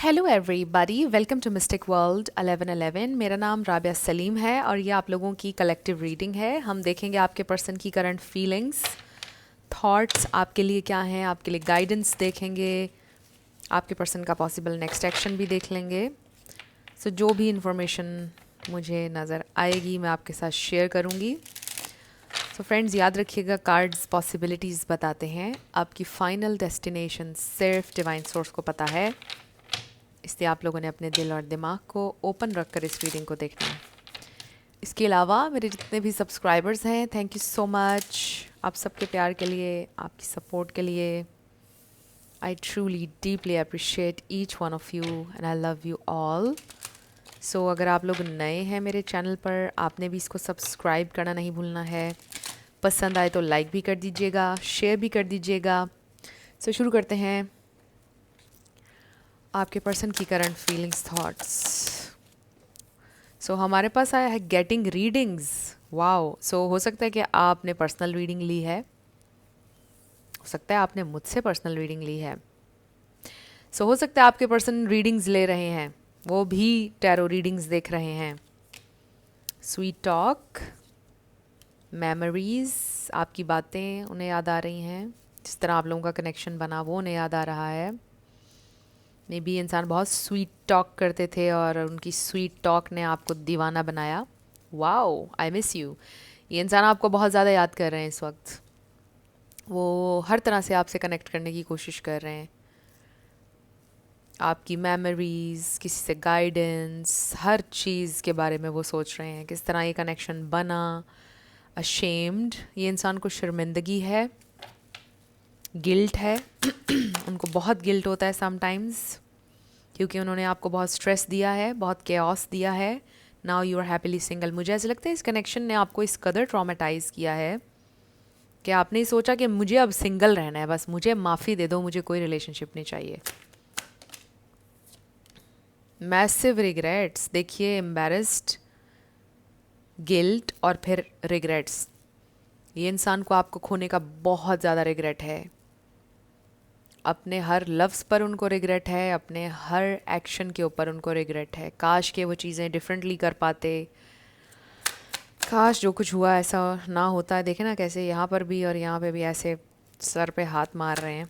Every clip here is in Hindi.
Hello everybody, welcome to mystic world 1111। मेरा नाम राबिया सलीम है और ये आप लोगों की कलेक्टिव रीडिंग है। हम देखेंगे आपके पर्सन की करंट फीलिंग्स, थॉट्स आपके लिए क्या हैं, आपके लिए गाइडेंस देखेंगे, आपके पर्सन का पॉसिबल नेक्स्ट एक्शन भी देख लेंगे। सो जो भी इंफॉर्मेशन मुझे नज़र आएगी मैं आपके साथ शेयर करूँगी। सो फ्रेंड्स, याद रखिएगा, कार्ड्स पॉसिबिलिटीज़ बताते हैं, आपकी फाइनल डेस्टिनेशन सिर्फ डिवाइन सोर्स को पता है। इसलिए आप लोगों ने अपने दिल और दिमाग को ओपन रखकर इस रीडिंग को देखना है। इसके अलावा मेरे जितने भी सब्सक्राइबर्स हैं, थैंक यू सो मच आप सबके प्यार के लिए, आपकी सपोर्ट के लिए। I truly deeply appreciate each one of you and I love you all. So अगर आप लोग नए हैं मेरे चैनल पर, आपने भी इसको सब्सक्राइब करना नहीं भूलना है। पसंद आए तो लाइक भी कर दीजिएगा, शेयर भी कर दीजिएगा। सो शुरू करते हैं आपके पर्सन की करंट फीलिंग्स, थॉट्स। सो हमारे पास आया है गेटिंग रीडिंग्स। वाओ! सो हो सकता है कि आपने पर्सनल रीडिंग ली है, हो सकता है आपने मुझसे पर्सनल रीडिंग ली है। सो हो सकता है आपके पर्सन रीडिंग्स ले रहे हैं, वो भी टैरो रीडिंग्स देख रहे हैं। स्वीट टॉक, मेमोरीज, आपकी बातें उन्हें याद आ रही हैं, जिस तरह आप लोगों का कनेक्शन बना वो उन्हें याद आ रहा है। मे बी इंसान बहुत स्वीट टॉक करते थे और उनकी स्वीट टॉक ने आपको दीवाना बनाया। Wow, I miss you. ये इंसान आपको बहुत ज़्यादा याद कर रहे हैं इस वक्त। वो हर तरह से आपसे कनेक्ट करने की कोशिश कर रहे हैं। आपकी मेमोरीज़, किसी से गाइडेंस, हर चीज़ के बारे में वो सोच रहे हैं, किस तरह ये कनेक्शन बना। अशेम्ड, ये इंसान को शर्मिंदगी है, गिल्ट है। उनको बहुत गिल्ट होता है समटाइम्स, क्योंकि उन्होंने आपको बहुत स्ट्रेस दिया है, बहुत केओस दिया है। Now you are happily single. मुझे ऐसा लगता है इस कनेक्शन ने आपको इस कदर ट्रॉमेटाइज किया है कि आपने ही सोचा कि मुझे अब सिंगल रहना है, बस मुझे माफ़ी दे दो, मुझे कोई रिलेशनशिप नहीं चाहिए। मैसिव रिग्रेट्स, देखिए, एम्बेरस्ड, गिल्ट और फिर रिग्रेट्स। ये इंसान को आपको खोने का बहुत ज़्यादा रिग्रेट है। अपने हर लफ्ज़ पर उनको रिग्रेट है, अपने हर एक्शन के ऊपर उनको रिग्रेट है। काश के वो चीज़ें डिफरेंटली कर पाते, काश जो कुछ हुआ ऐसा ना होता है। देखे ना कैसे यहाँ पर भी और यहाँ पे भी ऐसे सर पे हाथ मार रहे हैं।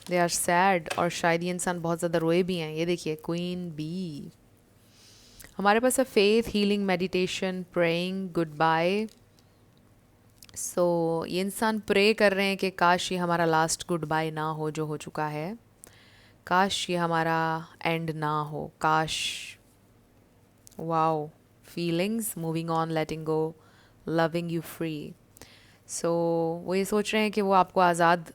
दे आर सैड, और शायद ये इंसान बहुत ज़्यादा रोए भी हैं। ये देखिए, क्वीन बी। हमारे पास है faith, healing, meditation, praying, goodbye. So ये इंसान प्रे कर रहे हैं कि काश ये हमारा लास्ट गुड बाय ना हो जो हो चुका है, काश ये हमारा एंड ना हो, काश। Wow, feelings, moving on, letting go, loving you free. So वो ये सोच रहे हैं कि वो आपको आज़ाद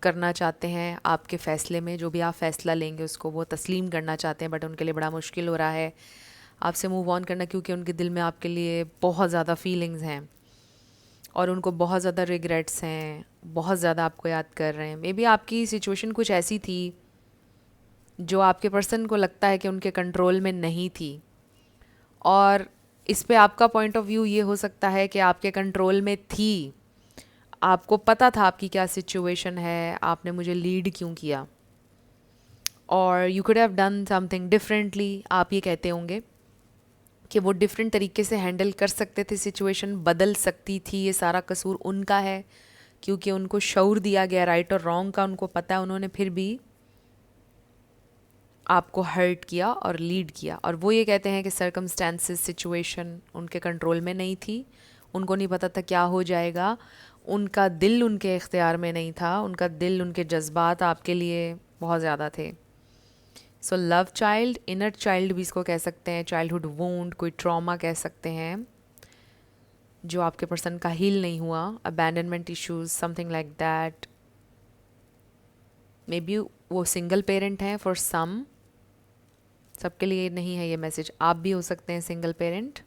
करना चाहते हैं। आपके फ़ैसले में जो भी आप फ़ैसला लेंगे उसको वो तस्लीम करना चाहते हैं, बट उनके लिए बड़ा मुश्किल हो रहा है आपसे मूव ऑन करना, क्योंकि उनके दिल में आपके लिए बहुत ज़्यादा फीलिंग्स हैं और उनको बहुत ज़्यादा रिग्रेट्स हैं, बहुत ज़्यादा आपको याद कर रहे हैं। मे बी आपकी सिचुएशन कुछ ऐसी थी जो आपके पर्सन को लगता है कि उनके कंट्रोल में नहीं थी, और इस पे आपका पॉइंट ऑफ व्यू ये हो सकता है कि आपके कंट्रोल में थी, आपको पता था आपकी क्या सिचुएशन है, आपने मुझे लीड क्यों किया, और you could have done something differently. आप ये कहते होंगे कि वो डिफरेंट तरीके से हैंडल कर सकते थे, सिचुएशन बदल सकती थी। ये सारा कसूर उनका है क्योंकि उनको शऊर दिया गया, राइट और रॉन्ग का उनको पता है, उन्होंने फिर भी आपको हर्ट किया और लीड किया। और वो ये कहते हैं कि सर्कमस्टेंसेस, सिचुएशन उनके कंट्रोल में नहीं थी, उनको नहीं पता था क्या हो जाएगा, उनका दिल उनके इख्तियार में नहीं था, उनका दिल, उनके जज्बात आपके लिए बहुत ज़्यादा थे। So love child, inner child भी इसको कह सकते हैं, चाइल्डहुड वूंड, कोई ट्रॉमा कह सकते हैं जो आपके पर्सन का हील नहीं हुआ, abandonment issues, something like that. May be वो सिंगल पेरेंट हैं फॉर सम, सबके लिए नहीं है ये मैसेज। आप भी हो सकते हैं सिंगल पेरेंट।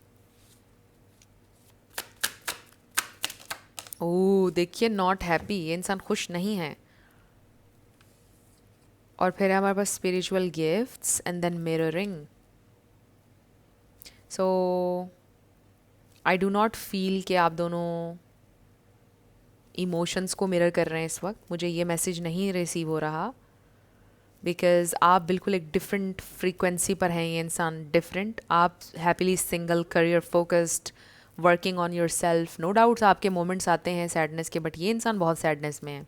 ओह, देखिए, नॉट हैप्पी, ये इंसान खुश नहीं है। और फिर हमारे पास spiritual gifts and then mirroring. So I do not feel कि आप दोनों इमोशंस को मिरर कर रहे हैं इस वक्त, मुझे ये मैसेज नहीं रिसीव हो रहा। बिकॉज़ आप बिल्कुल एक डिफरेंट फ्रीक्वेंसी पर हैं, ये इंसान डिफरेंट। आप happily single, career focused, working on yourself. No doubts आपके मोमेंट्स आते हैं सैडनेस के, बट ये इंसान बहुत सैडनेस में है,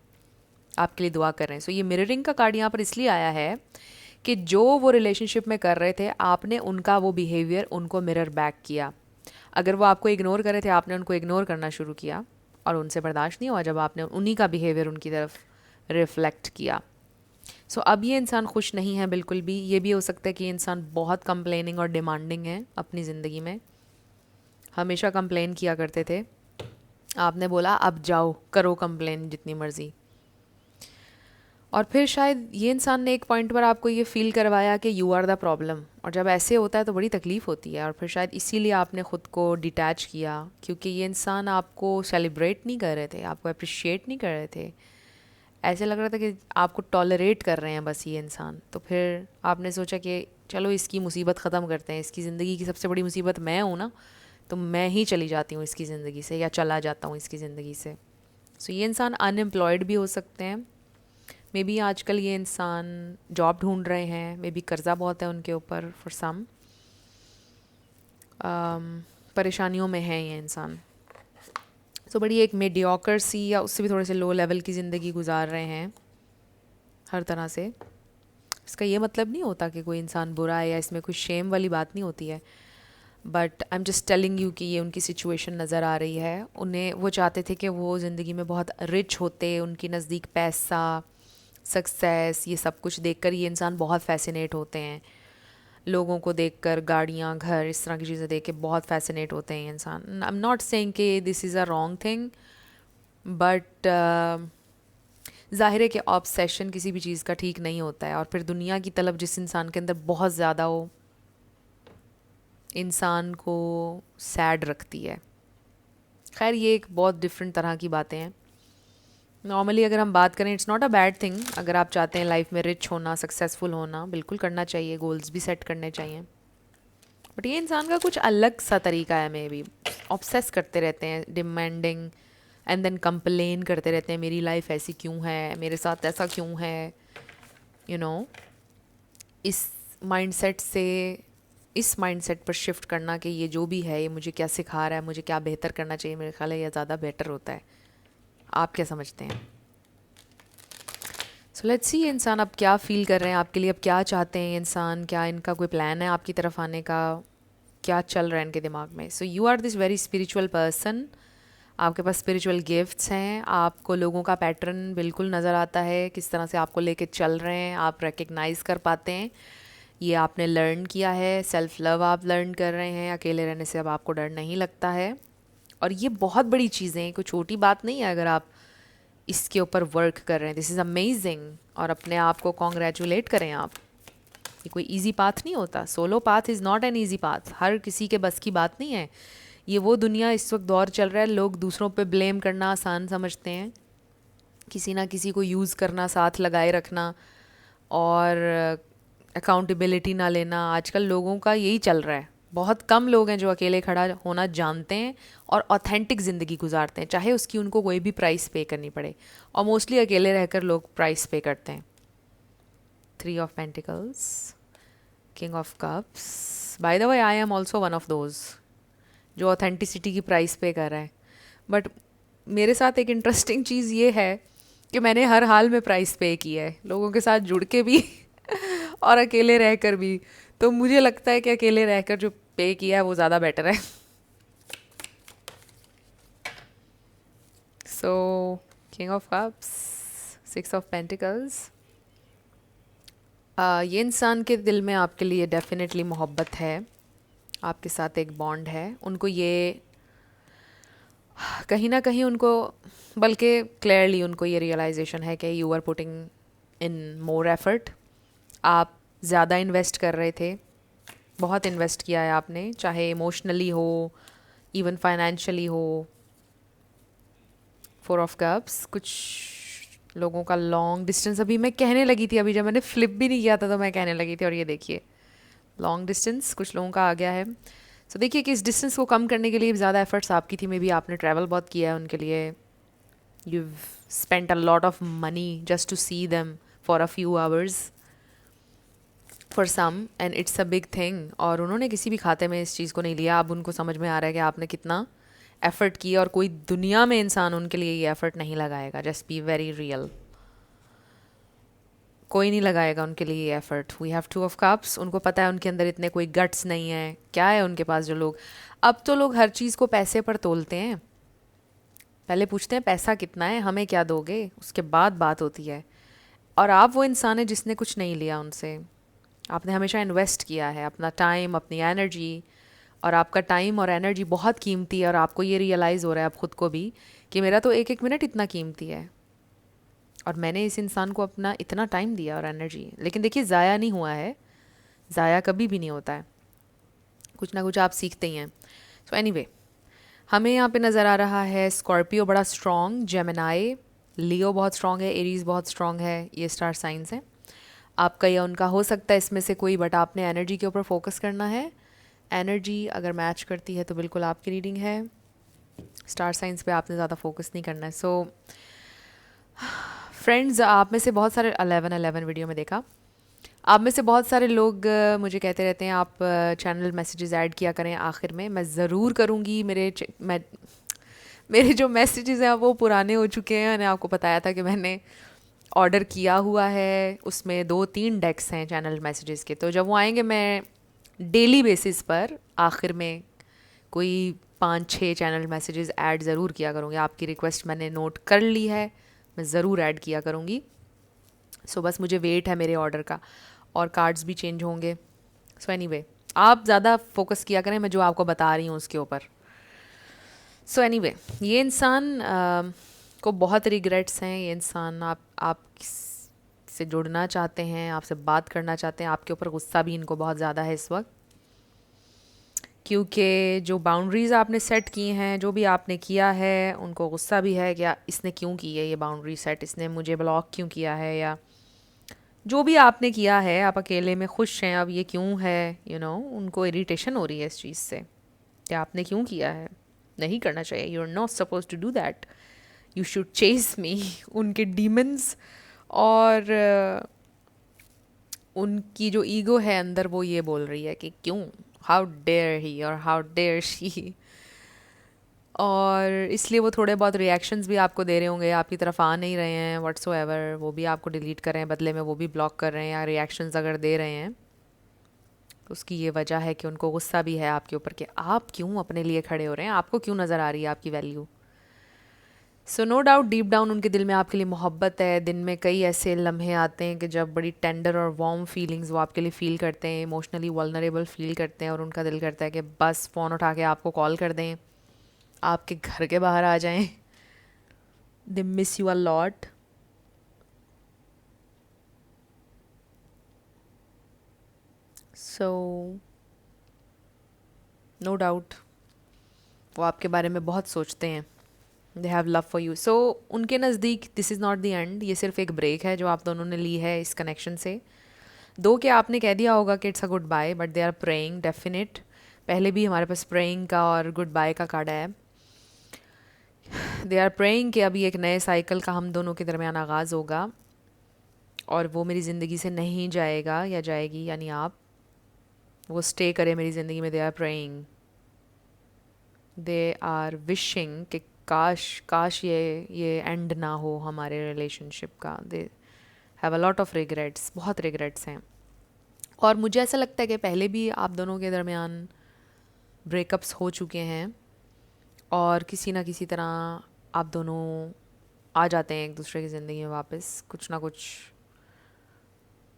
आपके लिए दुआ कर रहे हैं। सो ये मिररिंग का कार्ड यहाँ पर इसलिए आया है कि जो वो रिलेशनशिप में कर रहे थे, आपने उनका वो बिहेवियर उनको मिरर बैक किया। अगर वो आपको इग्नोर कर रहे थे, आपने उनको इग्नोर करना शुरू किया और उनसे बर्दाश्त नहीं हुआ जब आपने उन्हीं का बिहेवियर उनकी तरफ रिफ्लेक्ट किया। सो अब ये इंसान खुश नहीं है बिल्कुल भी। ये भी हो सकता है कि ये इंसान बहुत कंप्लेनिंग और डिमांडिंग है अपनी ज़िंदगी में, हमेशा कंप्लेन किया करते थे। आपने बोला अब जाओ करो कंप्लेन जितनी मर्ज़ी, और फिर शायद ये इंसान ने एक पॉइंट पर आपको ये फ़ील करवाया कि यू आर द प्रॉब्लम, और जब ऐसे होता है तो बड़ी तकलीफ़ होती है। और फिर शायद इसीलिए आपने ख़ुद को डिटैच किया, क्योंकि ये इंसान आपको सेलिब्रेट नहीं कर रहे थे, आपको अप्रिशिएट नहीं कर रहे थे। ऐसे लग रहा था कि आपको टॉलरेट कर रहे हैं बस ये इंसान। तो फिर आपने सोचा कि चलो इसकी मुसीबत ख़त्म करते हैं, इसकी ज़िंदगी की सबसे बड़ी मुसीबत मैं हूँ ना, तो मैं ही चली जाती हूँ इसकी ज़िंदगी से, या चला जाता हूँ इसकी ज़िंदगी से। सो ये इंसान अनएम्प्लॉयड भी हो सकते हैं, मे बी आजकल ये इंसान जॉब ढूंढ रहे हैं, मे बी कर्ज़ा बहुत है उनके ऊपर फॉर सम, परेशानियों में है ये इंसान। सो बड़ी एक मीडियोकर सी या उससे भी थोड़े से लो लेवल की ज़िंदगी गुजार रहे हैं हर तरह से। इसका ये मतलब नहीं होता कि कोई इंसान बुरा है, या इसमें कोई शेम वाली बात नहीं होती है, but I am just telling you कि ये उनकी सिचुएशन नज़र आ रही है। उन्हें वो चाहते थे कि वो ज़िंदगी में बहुत रिच होते, उनकी नज़दीक पैसा, सक्सेस, ये सब कुछ देखकर ये इंसान बहुत फैसिनेट होते हैं। लोगों को देखकर, गाड़ियाँ, घर, इस तरह की चीज़ें देख के बहुत फैसिनेट होते हैं ये इंसान। आई एम नॉट सेइंग कि this is a wrong thing, but ज़ाहिर है कि ऑब्सेशन किसी भी चीज़ का ठीक नहीं होता है। और फिर दुनिया की तलब जिस इंसान के अंदर बहुत ज़्यादा हो, इंसान को सैड रखती है। खैर ये एक बहुत डिफरेंट तरह की बातें हैं। नॉर्मली अगर हम बात करें, it's not a bad thing. अगर आप चाहते हैं लाइफ में रिच होना, सक्सेसफुल होना, बिल्कुल करना चाहिए, गोल्स भी सेट करने चाहिए। बट ये इंसान का कुछ अलग सा तरीका है, मे बी ऑब्सेस करते रहते हैं, डिमांडिंग एंड देन कंप्लेन करते रहते हैं, मेरी लाइफ ऐसी क्यों है, मेरे साथ ऐसा क्यों है, यू नो। इस माइंडसेट से इस माइंडसेट पर शिफ्ट करना कि ये जो भी है ये मुझे क्या सिखा रहा है, मुझे क्या बेहतर करना चाहिए, मेरे ख्याल है ये ज़्यादा बेटर होता है। आप क्या समझते हैं? सो लेट्स सी इंसान अब क्या फ़ील कर रहे हैं आपके लिए, अब क्या चाहते हैं इंसान, क्या इनका कोई प्लान है आपकी तरफ आने का, क्या चल रहा है इनके दिमाग में। So you are this very spiritual person, आपके पास स्पिरिचुअल गिफ्ट्स हैं, आपको लोगों का पैटर्न बिल्कुल नज़र आता है, किस तरह से आपको लेके चल रहे हैं, आप रिकग्नाइज़ कर पाते हैं। ये आपने लर्न किया है, सेल्फ़ लव आप लर्न कर रहे हैं, अकेले रहने से अब आपको डर नहीं लगता है। और ये बहुत बड़ी चीज़ें हैं, कोई छोटी बात नहीं है अगर आप इसके ऊपर वर्क कर रहे हैं। दिस इज़ अमेजिंग, और अपने आप को कॉन्ग्रेचुलेट करें आप। ये कोई इजी पाथ नहीं होता, solo path is not an easy path, हर किसी के बस की बात नहीं है। ये वो दुनिया इस वक्त दौर चल रहा है, लोग दूसरों पे ब्लेम करना आसान समझते हैं, किसी ना किसी को यूज़ करना, साथ लगाए रखना, और अकाउंटेबिलिटी ना लेना। आजकल लोगों का यही चल रहा है। बहुत कम लोग हैं जो अकेले खड़ा होना जानते हैं और ऑथेंटिक ज़िंदगी गुजारते हैं, चाहे उसकी उनको कोई भी प्राइस पे करनी पड़े। और मोस्टली अकेले रहकर लोग प्राइस पे करते हैं। 3 of pentacles, king of cups. By the way I am also one of those जो ऑथेंटिसिटी की प्राइस पे कर रहा है। बट मेरे साथ एक इंटरेस्टिंग चीज़ ये है कि मैंने हर हाल में प्राइस पे की है, लोगों के साथ जुड़ के भी और अकेले रहकर भी। तो मुझे लगता है कि अकेले रहकर जो पे किया है वो ज़्यादा बेटर है। So king of cups, 6 of pentacles. ये इंसान के दिल में आपके लिए डेफिनेटली मोहब्बत है, आपके साथ एक बॉन्ड है। उनको ये कहीं ना कहीं उनको, बल्कि क्लियरली उनको ये रियलाइजेशन है कि you are putting in more effort. आप ज़्यादा इन्वेस्ट कर रहे थे, बहुत इन्वेस्ट किया है आपने, चाहे इमोशनली हो, इवन फाइनेंशियली हो। 4 ऑफ कप्स, कुछ लोगों का लॉन्ग डिस्टेंस, अभी मैं कहने लगी थी, अभी जब मैंने फ्लिप भी नहीं किया था तो मैं कहने लगी थी, और ये देखिए लॉन्ग डिस्टेंस कुछ लोगों का आ गया है। सो देखिए कि इस डिस्टेंस को कम करने के लिए ज़्यादा एफर्ट्स आपकी थी, मे बी आपने ट्रैवल बहुत किया है उनके लिए, you spent a lot of money just to see them for a few hours. For some and it's a big thing, और उन्होंने किसी भी खाते में इस चीज़ को नहीं लिया। अब उनको समझ में आ रहा है कि आपने कितना एफ़र्ट किया, और कोई दुनिया में इंसान उनके लिए ये एफ़र्ट नहीं लगाएगा। जस्ट बी वेरी रियल, कोई नहीं लगाएगा उनके लिए ये effort. We have two of cups, उनको पता है उनके अंदर इतने कोई गट्स नहीं है। क्या है उनके पास जो लोग, अब तो लोग हर चीज़ को पैसे पर तोलते हैं। पहले पूछते हैं पैसा कितना है, हमें क्या दोगे, उसके बाद बात होती है। और आप वो इंसान है जिसने कुछ नहीं लिया उनसे। आपने हमेशा इन्वेस्ट किया है अपना टाइम, अपनी एनर्जी, और आपका टाइम और एनर्जी बहुत कीमती है। और आपको ये रियलाइज़ हो रहा है अब ख़ुद को भी कि मेरा तो एक एक मिनट इतना कीमती है, और मैंने इस इंसान को अपना इतना टाइम दिया और एनर्जी। लेकिन देखिए, ज़ाया नहीं हुआ है, ज़ाया कभी भी नहीं होता है, कुछ ना कुछ आप सीखते ही हैं। सो एनीवे, हमें यहाँ पे नज़र आ रहा है स्कॉर्पियो बड़ा स्ट्रॉन्ग, जेमिनाई, लियो बहुत स्ट्रॉन्ग है, एरीज़ बहुत स्ट्रॉन्ग है। ये स्टार साइंस हैं। आपका या उनका हो सकता है इसमें से कोई, बट आपने एनर्जी के ऊपर फोकस करना है। एनर्जी अगर मैच करती है तो बिल्कुल आपकी रीडिंग है। स्टार साइंस पे आपने ज़्यादा फोकस नहीं करना है। सो फ्रेंड्स, आप में से बहुत सारे 11-11 वीडियो में देखा, आप में से बहुत सारे लोग मुझे कहते रहते हैं आप चैनल मैसेजेस ऐड किया करें आखिर में। मैं ज़रूर करूँगी। मेरे जो मैसेजेस हैं वो पुराने हो चुके हैं। मैंने आपको बताया था कि मैंने ऑर्डर किया हुआ है, उसमें 2-3 डेक्स हैं चैनल मैसेजेस के। तो जब वो आएंगे मैं डेली बेसिस पर आखिर में कोई 5-6 चैनल मैसेजेस ऐड ज़रूर किया करूँगी। आपकी रिक्वेस्ट मैंने नोट कर ली है, मैं ज़रूर ऐड किया करूँगी। सो बस मुझे वेट है मेरे ऑर्डर का, और कार्ड्स भी चेंज होंगे। सो एनीवे, आप ज़्यादा फोकस किया करें मैं जो आपको बता रही हूँ उसके ऊपर। सो एनीवे, ये इंसान को बहुत रिग्रेट्स हैं। ये इंसान आप से जुड़ना चाहते हैं, आपसे बात करना चाहते हैं। आपके ऊपर गुस्सा भी इनको बहुत ज़्यादा है इस वक्त, क्योंकि जो बाउंड्रीज़ आपने सेट की हैं, जो भी आपने किया है, उनको गुस्सा भी है कि इसने क्यों की है ये बाउंड्री सेट, इसने मुझे ब्लॉक क्यों किया है, या जो भी आपने किया है। आप अकेले में खुश हैं, अब ये क्यों है, उनको इरिटेशन हो रही है इस चीज़ से कि आपने क्यों किया है। नहीं करना चाहिए, you are not suppose to do that, you should chase me. उनके डीमंस और उनकी जो ईगो है अंदर, वो ये बोल रही है कि क्यों, हाउ डेयर ही और हाउ डेयर शी। और इसलिए वो थोड़े बहुत रिएक्शंस भी आपको दे रहे होंगे, आपकी तरफ आ नहीं रहे हैं व्हाट्सोएवर। वो भी आपको डिलीट कर रहे हैं, बदले में वो भी ब्लॉक कर रहे हैं, या रिएक्शंस अगर दे रहे हैं तो उसकी ये वजह है कि उनको गुस्सा भी है आपके ऊपर कि आप क्यों अपने लिए खड़े हो रहे हैं, आपको क्यों नज़र आ रही है आपकी value. So no doubt deep down उनके दिल में आपके लिए मोहब्बत है। दिन में कई ऐसे लम्हे आते हैं कि जब बड़ी टेंडर और वार्म फीलिंग्स वो आपके लिए फ़ील करते हैं, इमोशनली वल्नरेबल फ़ील करते हैं, और उनका दिल करता है कि बस फ़ोन उठा के आपको कॉल कर दें, आपके घर के बाहर आ जाएं। They miss you a lot. So no doubt वो आपके बारे में बहुत सोचते हैं। They have love for you. So उनके नज़दीक this is not the end, ये सिर्फ एक ब्रेक है जो आप दोनों ने ली है इस कनेक्शन से। दो कि आपने कह दिया होगा कि it's a good bye, but they are praying definite. पहले भी हमारे पास प्रेइंग का और गुड बाय का कार्ड है। दे आर प्रेइंग कि अभी एक नए साइकिल का हम दोनों के दरमियान आगाज़ होगा, और वो मेरी ज़िंदगी से नहीं जाएगा या जाएगी, यानी आप, वो स्टे करे मेरी ज़िंदगी में। They are praying, they are wishing कि काश काश ये एंड ना हो हमारे रिलेशनशिप का। They have a lot of regrets, बहुत रिग्रेट्स हैं। और मुझे ऐसा लगता है कि पहले भी आप दोनों के दरमियान ब्रेकअप्स हो चुके हैं, और किसी ना किसी तरह आप दोनों आ जाते हैं एक दूसरे की ज़िंदगी में वापस, कुछ ना कुछ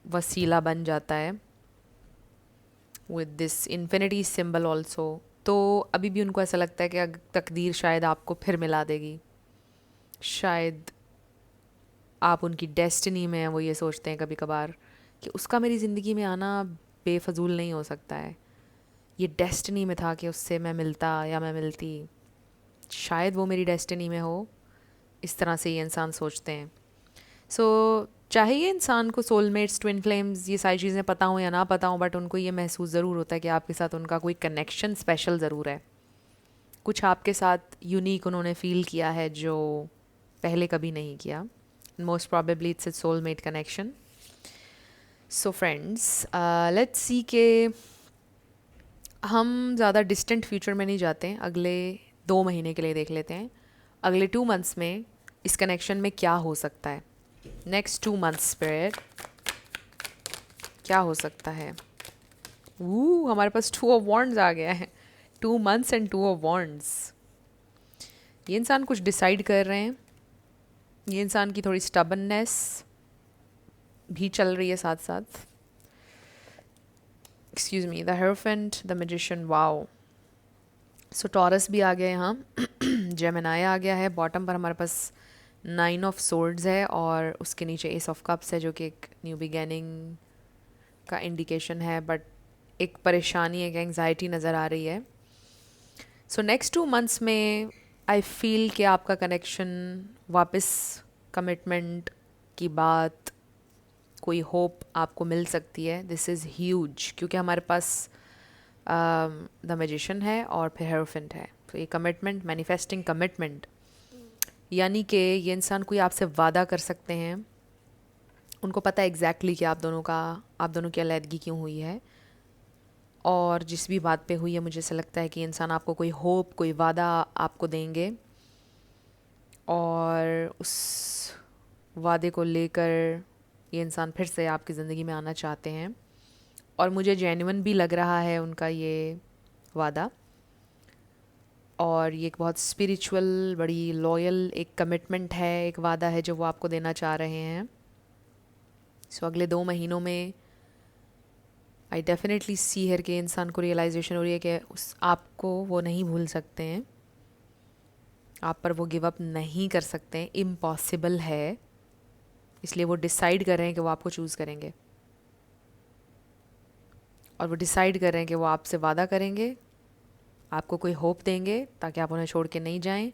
वसीला बन जाता है with this infinity symbol also. तो अभी भी उनको ऐसा लगता है कि तकदीर शायद आपको फिर मिला देगी, शायद आप उनकी डेस्टिनी में हैं। वो ये सोचते हैं कभी कभार कि उसका मेरी ज़िंदगी में आना बेफजूल नहीं हो सकता है, ये डेस्टिनी में था कि उससे मैं मिलता या मैं मिलती, शायद वो मेरी डेस्टिनी में हो। इस तरह से ये इंसान सोचते हैं। सो चाहे ये इंसान को सोलमेट्स, ट्विन फ्लेम्स, ये सारी चीज़ें पता हों या ना पता हों, बट उनको ये महसूस ज़रूर होता है कि आपके साथ उनका कोई कनेक्शन स्पेशल ज़रूर है। कुछ आपके साथ यूनिक उन्होंने फ़ील किया है जो पहले कभी नहीं किया। Most probably it's a soulmate connection. So friends, let's see के हम ज़्यादा डिस्टेंट फ्यूचर में नहीं जाते हैं, अगले 2 महीने के लिए देख लेते हैं। अगले 2 मंथ्स में इस कनेक्शन में क्या हो सकता है, नेक्स्ट 2 मंथ्स पीरियड क्या हो सकता है। हमारे पास 2 ऑफ वॉन्ड्स आ गया है, 2 मंथ्स एंड 2 ऑफ वॉन्ड्स। ये इंसान कुछ डिसाइड कर रहे हैं, ये इंसान की थोड़ी स्टबननेस भी चल रही है साथ साथ। Excuse me, the hierophant, the magician, wow. So taurus भी आ गया यहाँ, जेमिनाई आ गया है। बॉटम पर हमारे पास 9 ऑफ सोर्ड्स है और उसके नीचे एस ऑफ कप्स है, जो कि एक न्यू बिगेनिंग का इंडिकेशन है, बट एक परेशानी, एक एंग्जाइटी नज़र आ रही है। सो नेक्स्ट 2 मंथ्स में आई फील कि आपका कनेक्शन वापस कमिटमेंट की बात, कोई होप आपको मिल सकती है। दिस इज़ ह्यूज, क्योंकि हमारे पास द मैजिशियन है और फिर हेरोफेंट है। तो ये कमिटमेंट, मैनिफेस्टिंग कमिटमेंट, यानी कि ये इंसान कोई आपसे वादा कर सकते हैं, उनको पता है एग्जैक्टली कि आप दोनों की अलहदगी क्यों हुई है और जिस भी बात पे हुई है। मुझे ऐसा लगता है कि इंसान आपको कोई होप, कोई वादा आपको देंगे और उस वादे को लेकर ये इंसान फिर से आपकी ज़िंदगी में आना चाहते हैं। और मुझे जेन्युइन भी लग रहा है उनका ये वादा, और ये एक बहुत स्पिरिचुअल, बड़ी लॉयल एक कमिटमेंट है, एक वादा है जो वो आपको देना चाह रहे हैं। सो अगले 2 महीनों में आई डेफिनेटली सी हियर के इंसान को रियलाइजेशन हो रही है कि उस आपको वो नहीं भूल सकते हैं, आप पर वो गिव अप नहीं कर सकते हैं, इम्पॉसिबल है। इसलिए वो डिसाइड कर रहे हैं कि वो आपको चूज़ करेंगे, और वो डिसाइड कर रहे हैं कि वो आपसे वादा करेंगे, आपको कोई होप देंगे ताकि आप उन्हें छोड़ के नहीं जाएं,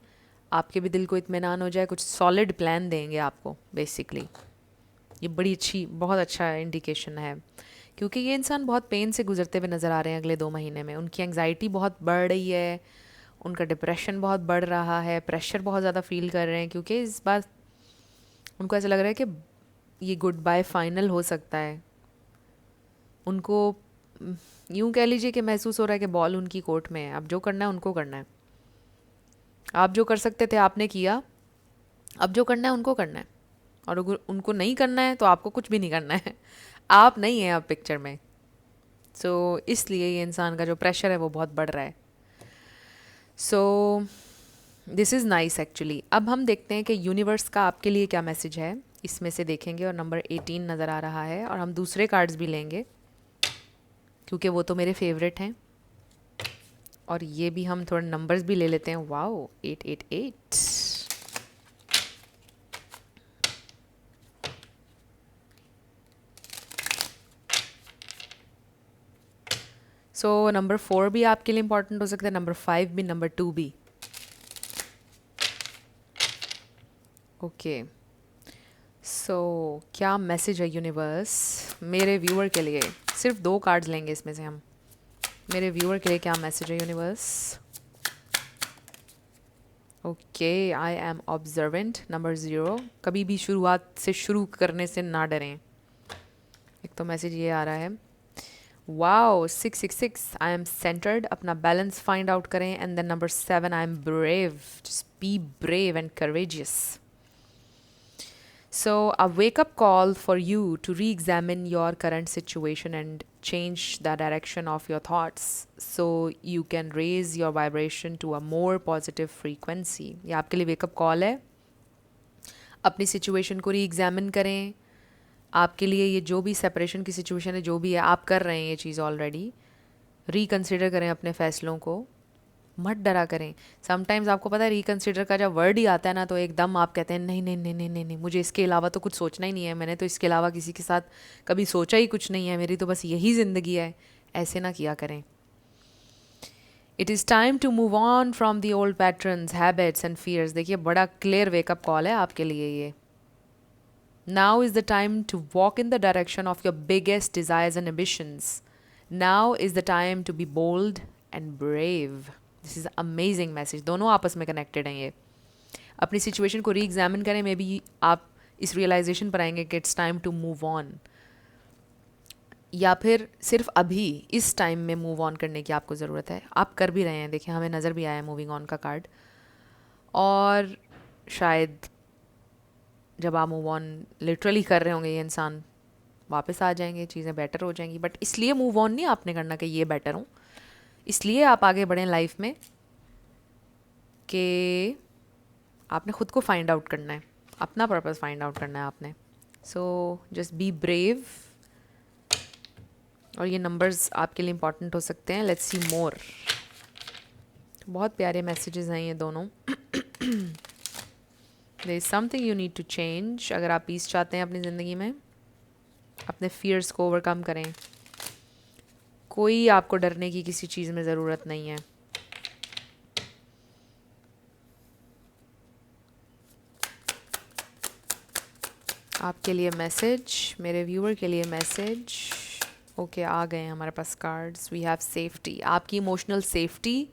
आपके भी दिल को इत्मीनान हो जाए, कुछ सॉलिड प्लान देंगे आपको बेसिकली। ये बड़ी अच्छी, बहुत अच्छा इंडिकेशन है, क्योंकि ये इंसान बहुत पेन से गुजरते हुए नज़र आ रहे हैं अगले 2 महीने में। उनकी एंग्जाइटी बहुत बढ़ रही है, उनका डिप्रेशन बहुत बढ़ रहा है, प्रेशर बहुत ज़्यादा फील कर रहे हैं, क्योंकि इस बार उनको ऐसा लग रहा है कि ये गुड बाय फाइनल हो सकता है। उनको यूँ कह लीजिए कि महसूस हो रहा है कि बॉल उनकी कोर्ट में है, अब जो करना है उनको करना है। आप जो कर सकते थे आपने किया, अब जो करना है उनको करना है, और अगर उनको नहीं करना है तो आपको कुछ भी नहीं करना है। आप नहीं हैं अब पिक्चर में। सो इसलिए ये इंसान का जो प्रेशर है वो बहुत बढ़ रहा है। So this is nice actually. अब हम देखते हैं कि यूनिवर्स का आपके लिए क्या मैसेज है, इसमें से देखेंगे। और नंबर 18 नज़र आ रहा है, और हम दूसरे कार्ड्स भी लेंगे क्योंकि वो तो मेरे फेवरेट हैं। और ये भी हम थोड़े नंबर्स भी ले लेते हैं। वाओ, 888। सो नंबर 4 भी आपके लिए इम्पॉर्टेंट हो सकता है, नंबर 5 भी, नंबर 2 भी। ओके, सो क्या मैसेज है यूनिवर्स मेरे व्यूअर के लिए। सिर्फ 2 कार्ड्स लेंगे इसमें से हम। मेरे व्यूअर के लिए क्या मैसेज है universe. Okay, I am observant, number 0। कभी भी शुरुआत से शुरू करने से ना डरें। एक तो मैसेज ये आ रहा है, वाओ 666, आई एम सेंटर्ड, अपना बैलेंस फाइंड आउट करें। And then number 7, I am brave, just be brave and courageous. So, a wake up call for you to re examine your current situation and change the direction of your thoughts so you can raise your vibration to a more positive frequency. ये आपके लिए wake up call है। अपनी situation को re examine करें। आपके लिए ये जो भी separation की situation है, जो भी है, आप कर रहे हैं ये चीज़ ऑलरेडी। reconsider करें अपने फैसलों को, मत डरा करें। समटाइम्स आपको पता है रिकन्सिडर का जब वर्ड ही आता है ना, तो एकदम आप कहते हैं नहीं नहीं नहीं नहीं नहीं नहीं, मुझे इसके अलावा तो कुछ सोचना ही नहीं है, मैंने तो इसके अलावा किसी के साथ कभी सोचा ही कुछ नहीं है, मेरी तो बस यही ज़िंदगी है। ऐसे ना किया करें। It is time to move on from the old patterns, habits and fears. देखिए, बड़ा क्लियर वेकअप कॉल है आपके लिए ये। Now is the time to walk in the direction of your biggest desires and ambitions. Now is the time to be bold and brave. This is amazing message. दोनों आपस में कनेक्टेड हैं ये। अपनी सिचुएशन को री एग्जामिन करें, मे बी आप इस रियलाइजेशन पर आएंगे कि it's time to move on. या फिर सिर्फ अभी इस टाइम में मूव ऑन करने की आपको ज़रूरत है। आप कर भी रहे हैं, देखिए हमें नज़र भी आया है मूविंग ऑन का कार्ड। और शायद जब आप मूव ऑन लिटरली कर रहे होंगे, ये इंसान वापस आ जाएंगे, चीज़ें बेटर हो जाएंगी। बट इसलिए मूव ऑन नहीं आपने करना कि ये बेटर हो, इसलिए आप आगे बढ़ें लाइफ में कि आपने ख़ुद को फाइंड आउट करना है, अपना पर्पस फाइंड आउट करना है आपने। So just be brave. और ये नंबर्स आपके लिए इंपॉर्टेंट हो सकते हैं। Let's see more. बहुत प्यारे मैसेजेस हैं ये दोनों। There is something you need to change. अगर आप पीस चाहते हैं अपनी ज़िंदगी में, अपने फियर्स को ओवरकम करें। कोई आपको डरने की किसी चीज़ में ज़रूरत नहीं है। आपके लिए मैसेज, मेरे व्यूअर के लिए मैसेज। ओके, आ गए हैं हमारे पास कार्ड्स। We have safety. आपकी इमोशनल सेफ्टी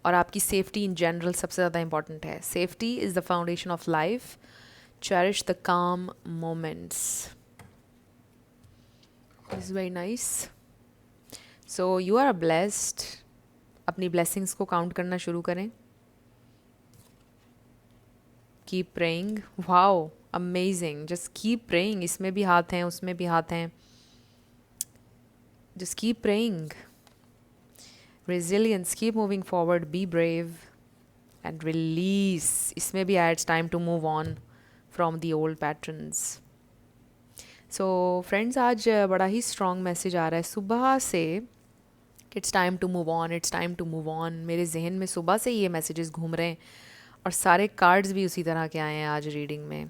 और आपकी सेफ्टी इन जनरल सबसे ज़्यादा इंपॉर्टेंट है। Safety is the foundation of life. Cherish the calm moments. This is very nice. So you are blessed. अपनी ब्लेसिंग्स को काउंट करना शुरू करें। Keep praying. Wow, amazing. Just keep praying. इसमें भी हाथ हैं, उसमें भी हाथ हैं। Just keep praying. Resilience, keep moving forward, be brave and release. इसमें भी it's time to move on from the old patterns. So friends, आज बड़ा ही strong message आ रहा है सुबह से। It's time to move on, it's time to move on. मेरे जहन में सुबह से ये messages घूम रहे हैं और सारे cards भी उसी तरह के आए हैं आज रीडिंग में।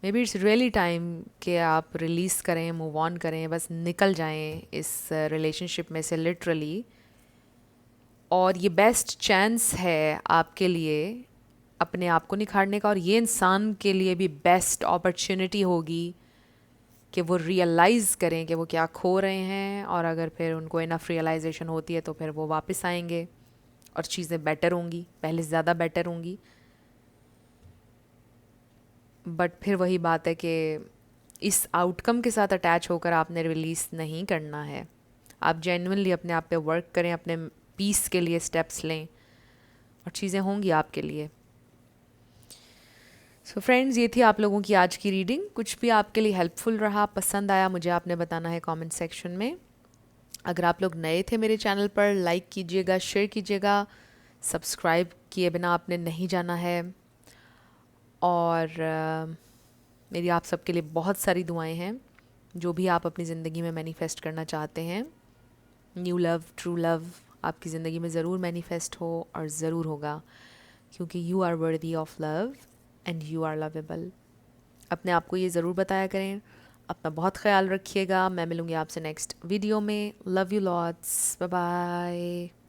May be it's really time कि आप रिलीज़ करें, मूव ऑन करें, बस निकल जाएं इस रिलेशनशिप में से लिटरली। और ये बेस्ट चांस है आपके लिए अपने आप को निखारने का, और ये इंसान के लिए भी बेस्ट अपॉर्चुनिटी होगी कि वो रियलाइज़ करें कि वो क्या खो रहे हैं। और अगर फिर उनको इनफ रियलाइजेशन होती है तो फिर वो वापस आएंगे और चीज़ें बेटर होंगी, पहले से ज़्यादा बेटर होंगी। बट फिर वही बात है कि इस आउटकम के साथ अटैच होकर आपने रिलीज़ नहीं करना है। आप जेन्युइनली अपने आप पे वर्क करें, अपने पीस के लिए स्टेप्स लें और चीज़ें होंगी आपके लिए। सो फ्रेंड्स, ये थी आप लोगों की आज की रीडिंग। कुछ भी आपके लिए हेल्पफुल रहा, पसंद आया, मुझे आपने बताना है कमेंट सेक्शन में। अगर आप लोग नए थे मेरे चैनल पर, लाइक कीजिएगा, शेयर कीजिएगा। सब्सक्राइब किए बिना आपने नहीं जाना है। और मेरी आप सबके लिए बहुत सारी दुआएं हैं। जो भी आप अपनी ज़िंदगी में मैनिफेस्ट करना चाहते हैं, न्यू लव, ट्रू लव आपकी ज़िंदगी में ज़रूर मैनिफेस्ट हो और ज़रूर होगा, क्योंकि you are worthy of love and you are lovable. अपने आप को ये ज़रूर बताया करें। अपना बहुत ख्याल रखिएगा। मैं मिलूँगी आपसे नेक्स्ट वीडियो में। Love you lots. Bye bye.